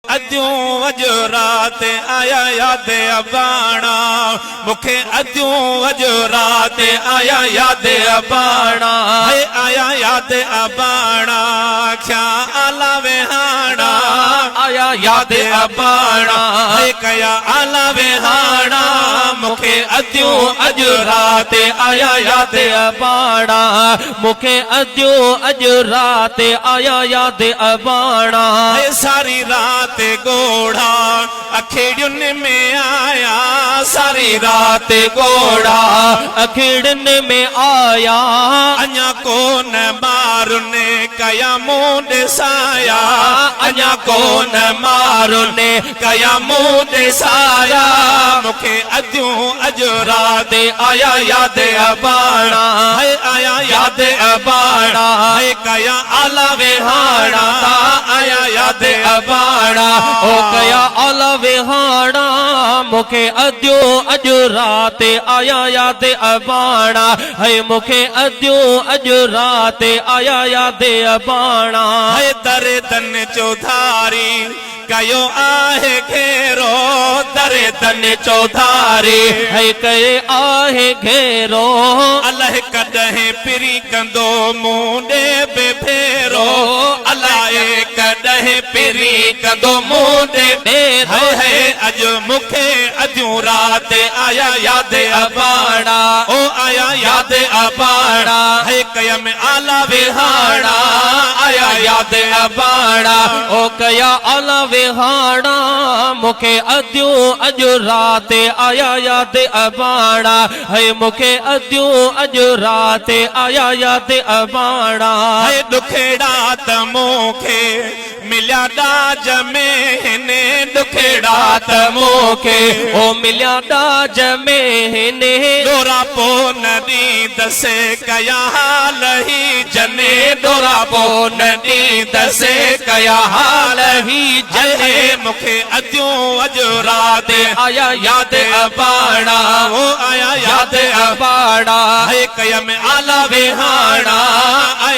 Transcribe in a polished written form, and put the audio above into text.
अजूं अजु रात आया याद अबाणा मुखे अजूं अजु रात आया याद अबाणा आया याद अबाणा क्या आला वेहाना आया याद अबाणा कया आला वेहाना मुखे अजूं अजु रात आया याद अबाणा मुखे अजूं अजु रात आया याद अबाणा सारी रात गोड़ा अखेड़न में आया सारी रात गोड़ा अखेड़न में आया अञा कोन मारुने कया मुंड साया अञा कोन मारुने कया मुंड साया मुखे अजूं अजु रात आया याद अबाणा आया याद अबाणा कया आला वेहाना आया याद अबाणा ओ कया आला वेहाना मुखे अजूं अजु रात आया याद अबाणा है मुखे अजूं अजु रात आया याद अबाणा है दरे तन चौधारी कयो आहे घेरो दरे तन चौधारी है कये आहे घेरो अल्लाह कदहें पिरी कंदो मुंडे बे फेरो अल्लाह कदहें पिरी कंदो मुंडे बेरो है अज मुखे अजूं रात आया याद अबाणा ओ आया याद अबाणा है कयम आला वेहाना आया याद अबाणा ओ कया आला वेहाना मुखे अजूं अजु रात आया याद अबाणा है मुखे अजूं अजु रात आया याद अबाणा है दुखेड़ा त मुखे मिलिया डाज में हिने दुखेड़ा त मुखे ओ मिलिया डाज में हिने डोरा पो नदी दसे कया हाल ही जने डोरा पो नदी दसे कया हाल ही जने मुखे अजूं अजु रात आया याद अबाणा ओ आया याद अबाणा है कयम आला वेहाना आया